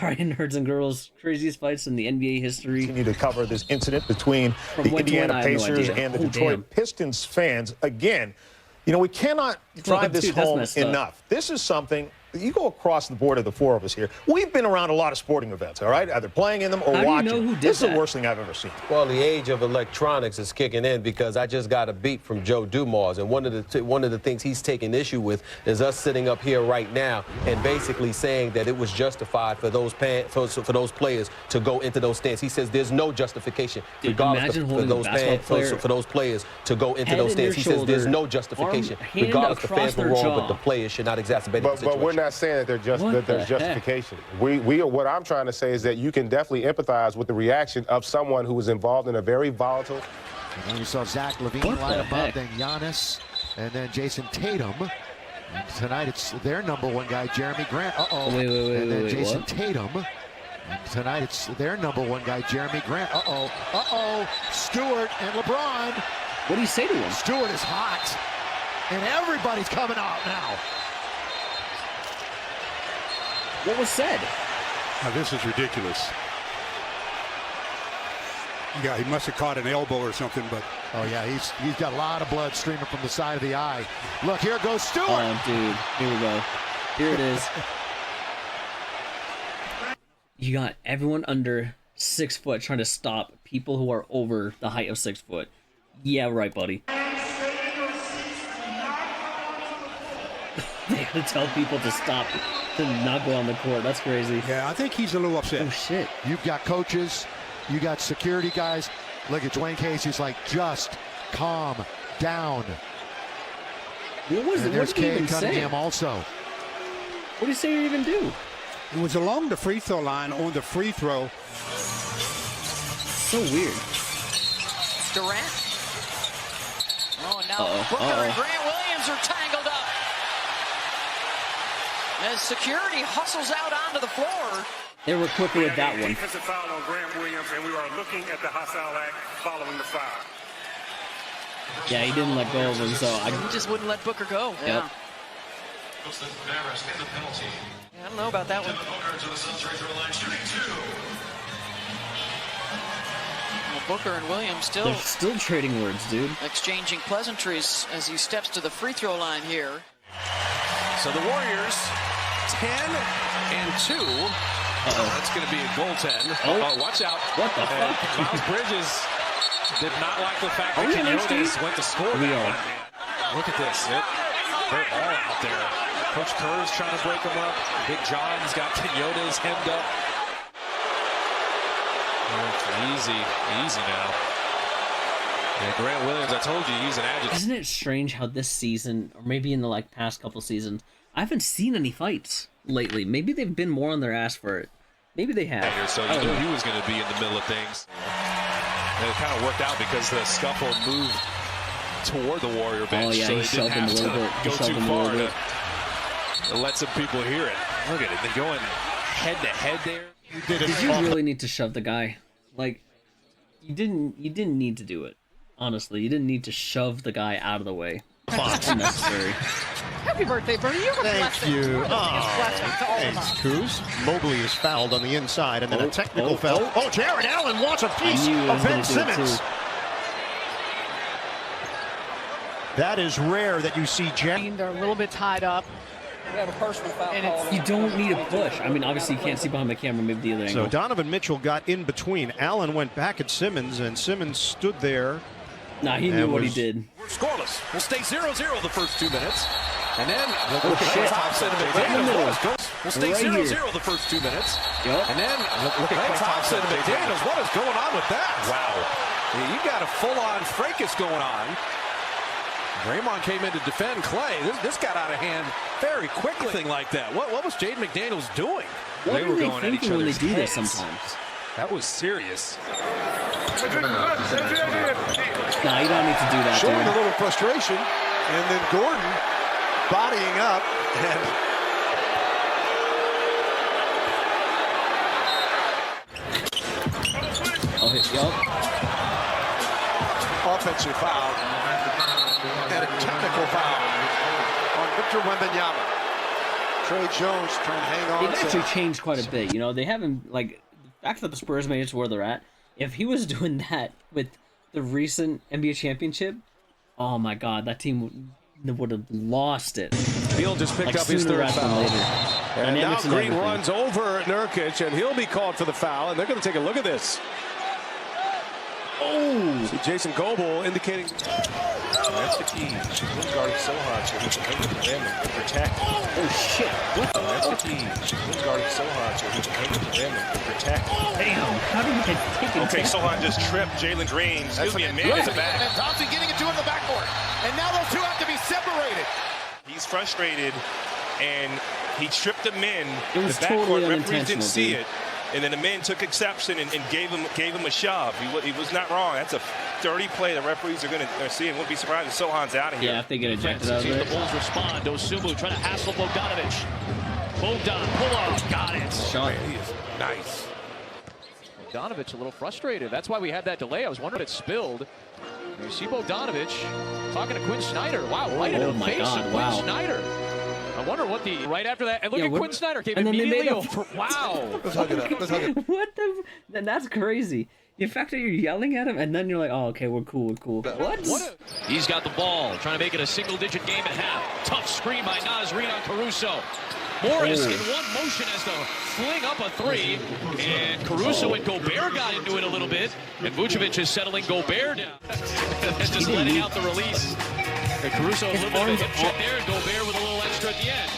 All right, nerds and girls, craziest fights in the NBA history. Continue to cover this incident between the Indiana Pacers and the Detroit Pistons fans. Again, you know, we cannot drive this home enough. This is something. You go across the board of the four of us here. We've been around a lot of sporting events, all right? Either playing in them or watching. Do you know who did this is the worst thing I've ever seen. Well, the age of electronics is kicking in because I just got a beat from Joe Dumars, and one of the things he's taking issue with is us sitting up here right now and basically saying that it was justified for those players to go into those stands. He says there's no justification, regardless for those players to go into those stands. He says there's no justification, regardless if the fans were wrong, but the players should not exacerbate the situation. But we're not saying that there's justification. What I'm trying to say is that you can definitely empathize with the reaction of someone who was involved in a very volatile. And you saw Zach LaVine line above, then Giannis, and then Jason Tatum. And tonight it's their number one guy, Jeremy Grant. And then Jason Tatum. And tonight it's their number one guy, Jeremy Grant. Stewart and LeBron. What do you say to him? Stewart is hot, and everybody's coming out now. What was said? This is ridiculous. Yeah, he must have caught an elbow or something, but... Oh, yeah, he's got a lot of blood streaming from the side of the eye. Look, here goes Stewart. Oh, dude. Here we go. Here it is. You got everyone under 6 foot trying to stop people who are over the height of 6 foot. Yeah, right, buddy. They gotta tell people to stop, to not go on the court. That's crazy. Yeah, I think he's a little upset. Oh, shit. You've got coaches, you got security guys. Look at Dwayne Casey's like, just calm down. What was it? There's What did he even Cunningham say? Also. What did he say or even do? It was along the free throw line on the free throw. So weird. Durant. Oh, and now Booker and Grant Williams are tangled up. As security hustles out onto the floor. They were quicker with that one. Defensive foul on Grant Williams, and we are looking at the hostile act following the foul. Yeah, he didn't let go of him, so He just wouldn't let Booker go. Yep. Yeah. I don't know about that one. Well, Booker and Williams They're still trading words, dude. Exchanging pleasantries as he steps to the free throw line here. So the Warriors 10 and 2. That's going to be a goaltend. Oh, watch out. What the fuck? Miles Bridges did not like the fact that Quinones went to score. Look at this. They're all out there. Coach Kerr's trying to break them up. Big John's got Quinones hemmed up. Easy now. Yeah, Grant Williams, I told you, he's an agitator. Isn't it strange how this season, or maybe in the past couple seasons, I haven't seen any fights lately. Maybe they've been more on their ass for it. Maybe they have. So you knew he was going to be in the middle of things. And it kind of worked out because the scuffle moved toward the Warrior bench. Oh, yeah, so he they shoved didn't him a little bit. have to go too far to let some people hear it. Look at it. They're going head to head there. Did you really need to shove the guy? Like, you didn't need to do it. Honestly, you didn't need to shove the guy out of the way. It's unnecessary. Happy birthday, Bernie. You have a blessing. You. Thanks, Kuz. Mobley is fouled on the inside, and then a technical foul. Oh, Jared Allen wants a piece of Ben Simmons. That is rare that you see Jared. They're a little bit tied up. We have a personal foul call. You don't need a push. I mean, obviously you can't see behind the camera, maybe the other angle. So Donovan Mitchell got in between. Allen went back at Simmons, and Simmons stood there. Nah, he knew what he did. We're scoreless. We'll stay 0-0 the first 2 minutes. And then look at Thompson and McDaniels. We'll stay 0-0 the first 2 minutes. Yep. And then look at Thompson and McDaniels. What is going on with that? Wow. You got a full-on fracas going on. Draymond came in to defend Clay. This got out of hand very quickly. Thing like that. What was Jaden McDaniels doing? What they were are they going at each thinking when they other's do this heads. sometimes? That was serious. Nah, you don't need to do that, Showing dude. a little frustration, and then Gordon bodying up, and offensive foul and a technical foul on Victor Wembanyama. Trey Jones trying to hang on. They've actually changed quite a bit. You know, they haven't, like, the fact that the Spurs made it to where they're at, if he was doing that with the recent NBA championship, oh my God, that team would have lost it. Beal just picked up his third foul. And now Green runs over Nurkic, and he'll be called for the foul, and they're going to take a look at this. Oh! See Jason Goebel indicating. That's the key. He's guarding so hard so he can hang with the rim and protect. Oh, shit. What? That's the key. He's guarding so hard so he can hang with the rim and protect. Damn. How did he get taken? Okay, Sohan just tripped Jalen Green. Excuse me, a man in the back. And Thompson getting it to him in the backcourt. And now those two have to be separated. He's frustrated, and he tripped the men. It was the totally backcourt referees didn't see dude. it. And then the men took exception and gave him a shove. He was not wrong. That's a dirty play. The referees are going to see it. Won't be surprised if Sohan's out of here. Yeah, if they get ejected out of it. The Bulls respond. Dosunmu trying to hassle Bogdanovic. Bogdan, pull off. Got it. Shot. He is nice. Bogdanovic a little frustrated. That's why we had that delay. I was wondering if it spilled. You see Bogdanovic talking to Quinn Snyder. Wow, right in the face of Quinn Snyder. I wonder what the right after that. And look at Quinn Snyder came immediately over. Wow. Let's hug it up. Let's hug it up. What the? That's crazy. The fact that you're yelling at him and then you're like, oh, okay, we're cool, we're cool. What? He's got the ball, trying to make it a single-digit game at half. Tough screen by Nasrin on Caruso. Morris in one motion as to fling up a three. And Caruso and Gobert got into it a little bit. And Vucevic is settling Gobert down. And just letting out the release. And Caruso a little bit of a hip check there. And Gobert with a little extra at the end.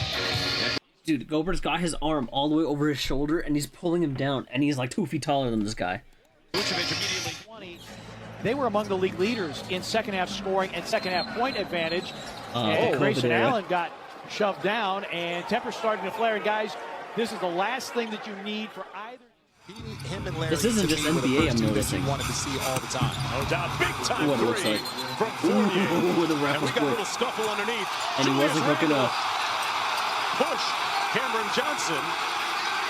Dude, Gobert's got his arm all the way over his shoulder, and he's pulling him down. And he's like 2 feet taller than this guy. Vucevic immediately 20. They were among the league leaders in second-half scoring and second-half point advantage. And Grayson Allen got shoved down, and temper's starting to flare. And guys, this is the last thing that you need for either. Him and Larry, this isn't just NBA, I'm noticing. Wanted to see all the time. No doubt, big time what it looks like. From Fournier. The ref and we got a little scuffle underneath. And he wasn't looking up. Push. Cameron Johnson.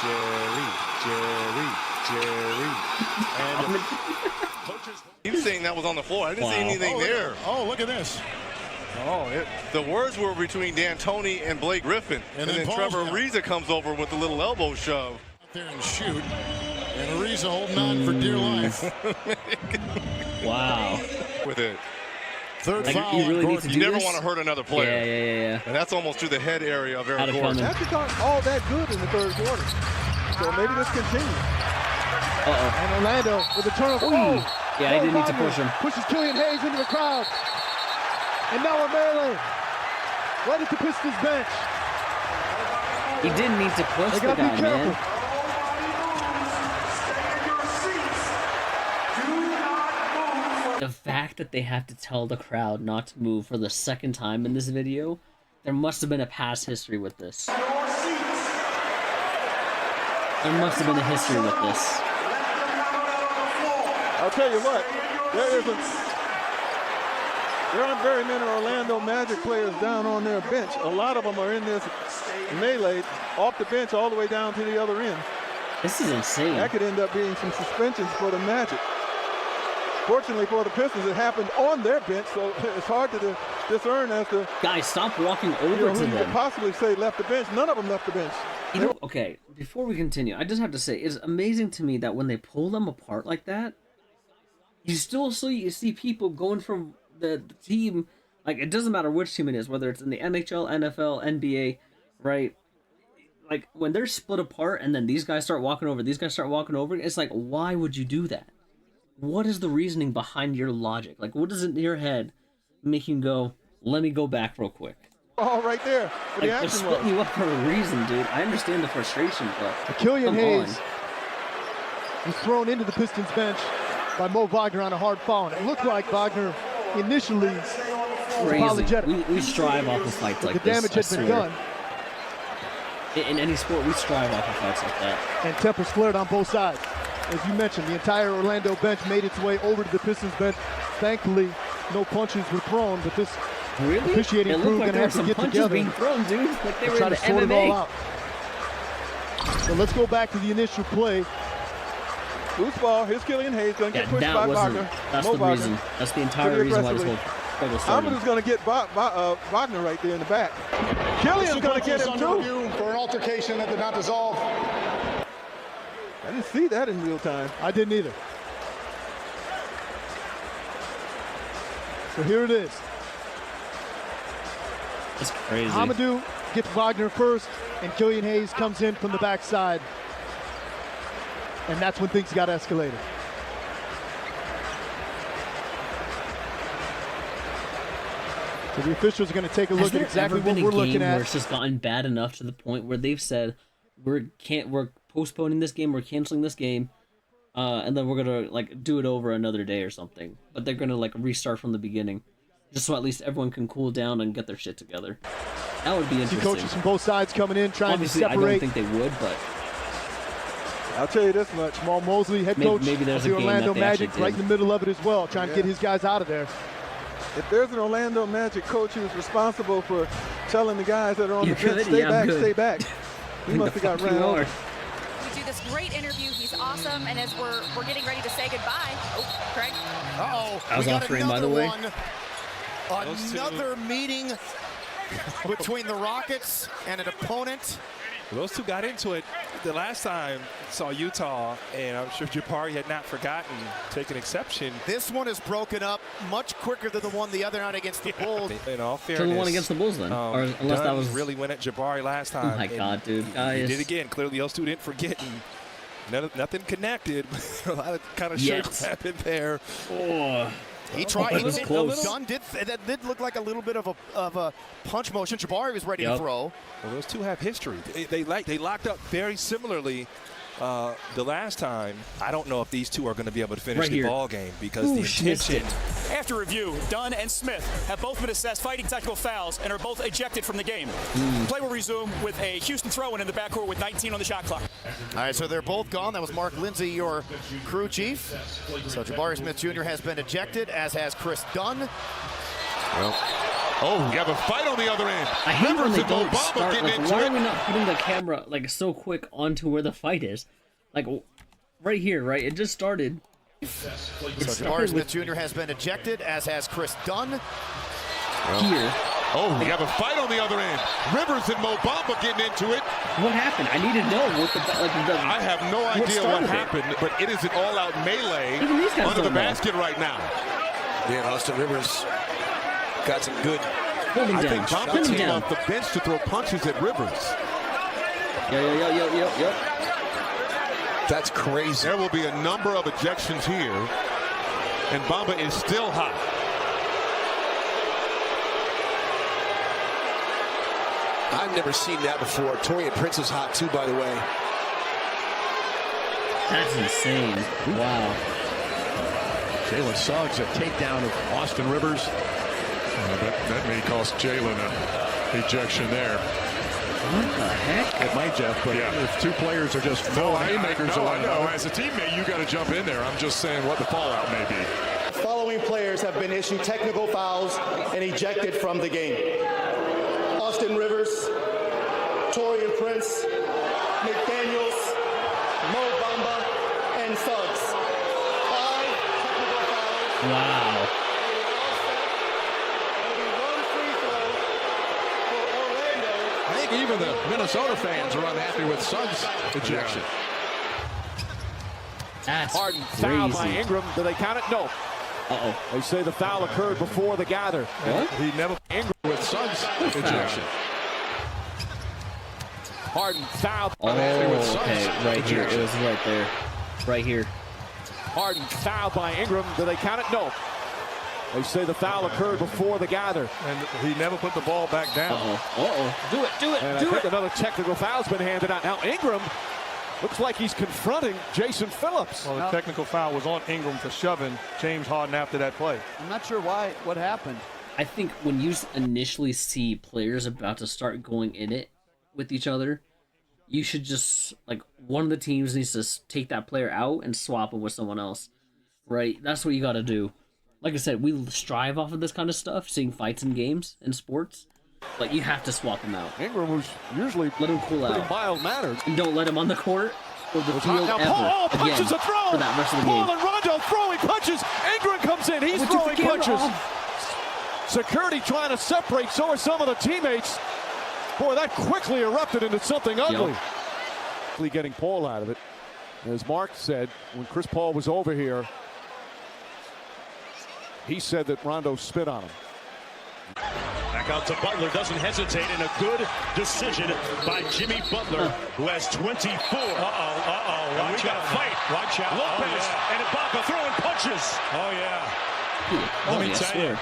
Jerry. And coaches. He was saying that was on the floor. I didn't see anything there. Oh, look at this. The words were between D'Antoni and Blake Griffin. And then Trevor Ariza comes over with a little elbow shove. Out there and shoot. And Ariza holding on for dear life. Wow. With it. Third foul. You really need to do You never this? want to hurt another player. Yeah. And that's almost to the head area of Eric Gordon. After got all that good in the third quarter. So maybe this continues. And Orlando with a turnover. Yeah, he didn't need to push him. Pushes Killian Hayes into the crowd. And now a melee. Right at the Pistons bench. He didn't need to push the guy, man. The fact that they have to tell the crowd not to move for the second time in this video, there must have been a past history with this. There must have been a history with this. I'll tell you what, there aren't very many Orlando Magic players down on their bench. A lot of them are in this melee off the bench all the way down to the other end. This is insane. That could end up being some suspensions for the Magic. Fortunately for the Pistons, it happened on their bench, so it's hard to discern as to... Guys, stop walking over to who them. you could possibly say left the bench. None of them left the bench. You know, okay, before we continue, I just have to say, it's amazing to me that when they pull them apart like that, you still see people going from the team, like, it doesn't matter which team it is, whether it's in the NHL, NFL, NBA, right? Like, when they're split apart and then these guys start walking over, it's like, why would you do that? What is the reasoning behind your logic? Like, what is it in your head making you go, let me go back real quick? Oh, right there. Like, they're splitting you up for a reason, dude. I understand the frustration, but Killian Hayes was thrown into the Pistons bench by Mo Wagner on a hard foul. And it looked like Wagner initially was apologetic. We strive off of fights like the this. The damage had been done. In any sport, we strive off of fights like that. And tempers flared on both sides. As you mentioned, the entire Orlando bench made its way over to the Pistons bench. Thankfully, no punches were thrown, but this officiating crew going to have to get together being thrown, dude. Like they were try in to the sort MMA. it all out. So let's go back to the initial play. Loose ball. Here's Killian Hayes going to get pushed by Wagner. That's the reason. That's the entire reason why this whole struggle started. Ahmed is going to get Wagner right there in the back. Killian's going to get him too. For an altercation that did not dissolve. I didn't see that in real time. I didn't either. So here it is. That's crazy. Hamidou gets Wagner first, and Killian Hayes comes in from the backside. And that's when things got escalated. So the officials are going to take a look at exactly what we're looking at. Where it's just gotten bad enough to the point where they've said we're postponing this game, we're canceling this game, and then we're gonna like do it over another day or something. But they're gonna like restart from the beginning, just so at least everyone can cool down and get their shit together. That would be interesting. See coaches from both sides coming in trying Obviously, to separate. I don't think they would, but I'll tell you this much: Jamal Mosley, head coach maybe of the Orlando Magic, right in the middle of it as well, trying to get his guys out of there. If there's an Orlando Magic coach who's responsible for telling the guys that are on the bench, stay back. He must have got ran over. We do this great interview. He's awesome. And as we're getting ready to say goodbye, oh, Craig. Uh-oh. I was off frame, by the way. Another meeting between the Rockets and an opponent. Those two got into it the last time saw Utah, and I'm sure Jabari had not forgotten, taking exception. This one is broken up much quicker than the one the other night against the Bulls. In all fairness, so the one against the Bulls then, or unless that was really went at Jabari last time. Oh my God, dude! Guys, he did again. Clearly, those two didn't forget. And nothing connected. A lot of kind of shit happened there. Oh. He tried. That was close. Dunn that did look like a little bit of a punch motion. Jabari was ready to throw. Well, those two have history. They locked up very similarly the last time. I don't know if these two are going to be able to finish the ball game because the intention. After review, Dunn and Smith have both been assessed fighting technical fouls and are both ejected from the game. Play will resume with a Houston throw-in in the backcourt with 19 on the shot clock. All right, so they're both gone. That was Mark Lindsay, your crew chief. So Jabari Smith Jr. has been ejected, as has Chris Dunn. Well, oh, you have a fight on the other end. I hate when they don't start. Like, why are we not putting the camera like so quick onto where the fight is? Like right here, right? It just started. So Jabari Smith Jr. has been ejected, as has Chris Dunn. Here. Oh, you have a fight on the other end. Rivers and Mo Bamba getting into it. What happened? I need to know what the I have no idea what happened, but it is an all-out melee under the basket right now. Yeah, Austin Rivers got some good. I think Bamba came off the bench to throw punches at Rivers. Yep. That's crazy. There will be a number of ejections here, and Bamba is still hot. I've never seen that before. Torian Prince is hot too, by the way. That's insane. Wow. Jalen Suggs, a takedown of Austin Rivers. That may cost Jalen an ejection there. What the heck? It might, Jeff, but if two players are just haymakers I know. As a teammate, you got to jump in there. I'm just saying what the fallout may be. Following players have been issued technical fouls and ejected from the game. Austin Rivers, Torian Prince, McDaniels, Mo Bamba, and Suggs. 5 technical fouls. Wow. I think even the Minnesota fans are unhappy with Suggs' ejection. That's Harden fouled by Ingram. Do they count it? No. Uh-oh. They say the foul occurred before the gather. What? He never Ingram with Suggs' ejection. Harden fouled. Oh, okay. Right here. It was right there. Right here. Harden fouled by Ingram. Do they count it? No. They say the foul occurred before the gather. And he never put the ball back down. Do it. And I think another technical foul's been handed out. Now Ingram looks like he's confronting Jason Phillips. Well, the technical foul was on Ingram for shoving James Harden after that play. I'm not sure what happened. I think when you initially see players about to start going in it with each other, you should just, like, one of the teams needs to take that player out and swap him with someone else, right? That's what you got to do. Like I said, we strive off of this kind of stuff, seeing fights in games and sports. But you have to swap him out. Ingram was usually let him cool out. Mild-mannered. And don't let him on the court or the field now, ever Paul punches again a throw. for that rest of the game. Paul and Rondo throwing punches. Ingram comes in. He's throwing punches. Security trying to separate. So are some of the teammates. Boy, that quickly erupted into something ugly. Getting Paul out of it. As Mark said, when Chris Paul was over here, he said that Rondo spit on him. Back out to Butler, doesn't hesitate, and a good decision by Jimmy Butler, who has 24. And we got a fight. Watch out. Lopez and Ibaka throwing punches. Oh, yeah. Let me tell you.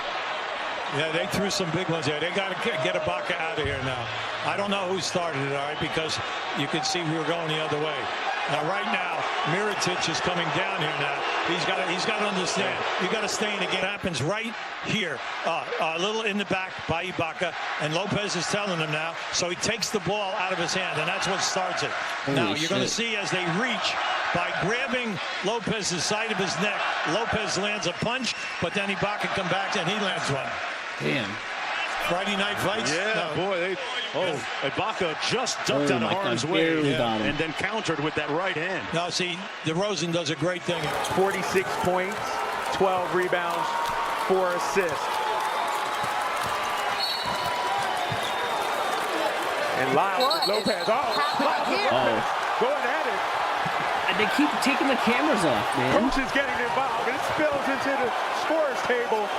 Yeah, they threw some big ones there. They got to get Ibaka out of here now. I don't know who started it, all right, because you could see we were going the other way. Now, right now, Mirotic is coming down here now. He's got to understand. You got to stay in the game. It happens right here, a little in the back by Ibaka, and Lopez is telling him now. So he takes the ball out of his hand, and that's what starts it. Now you're going to see as they reach by grabbing Lopez's side of his neck. Lopez lands a punch, but then Ibaka come back and he lands one. Damn. Friday night fights? Yeah, boy. Ibaka just ducked out of harm's way and then countered with that right hand. Now, see, DeRozan does a great thing. 46 points, 12 rebounds, 4 assists. And Lopez. Lopez going at it. And they keep taking the cameras off, man. Bruce is getting involved. It spills into the scorer's table.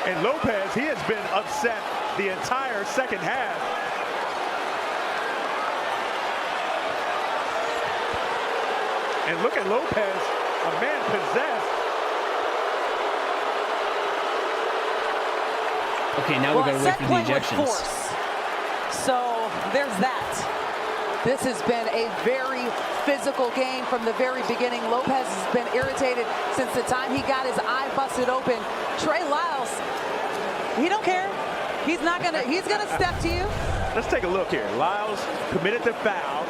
And Lopez, he has been upset the entire second half. And look at Lopez, a man possessed. Okay, now we're going to wait for the ejections. So there's that. This has been a very physical game from the very beginning. Lopez has been irritated since the time he got his eye busted open. Trey Lyles, he don't care. He's gonna step to you. Let's take a look here. Lyles committed the foul.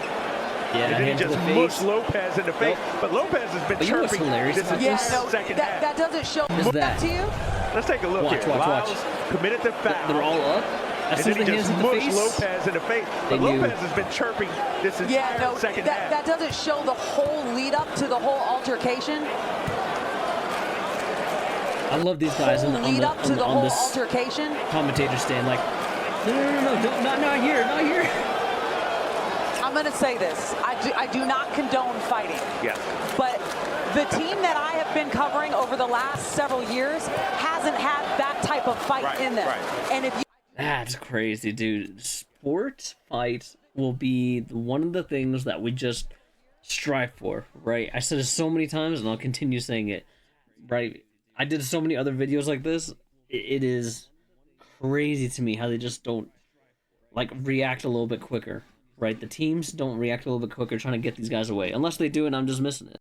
Yeah, and then he just mushed Lopez in the face. But Lopez has been chirping. This is second half. That doesn't show step to you. Let's take a look here. Lyles committed the foul. They're all up. And then he just mushed Lopez in the face. But Lopez has been chirping this entire second half. That doesn't show the whole lead up to the whole altercation. I love these guys on this altercation. Commentator stand like, no, not here. I'm going to say this. I do not condone fighting. Yes. But the team that I have been covering over the last several years hasn't had that type of fight in them. And if you That's crazy, dude. Sports fights will be one of the things that we just strive for, right? I said it so many times, and I'll continue saying it, right? I did so many other videos like this. It is crazy to me how they just don't, react a little bit quicker, right? The teams don't react a little bit quicker trying to get these guys away. Unless they do, and I'm just missing it.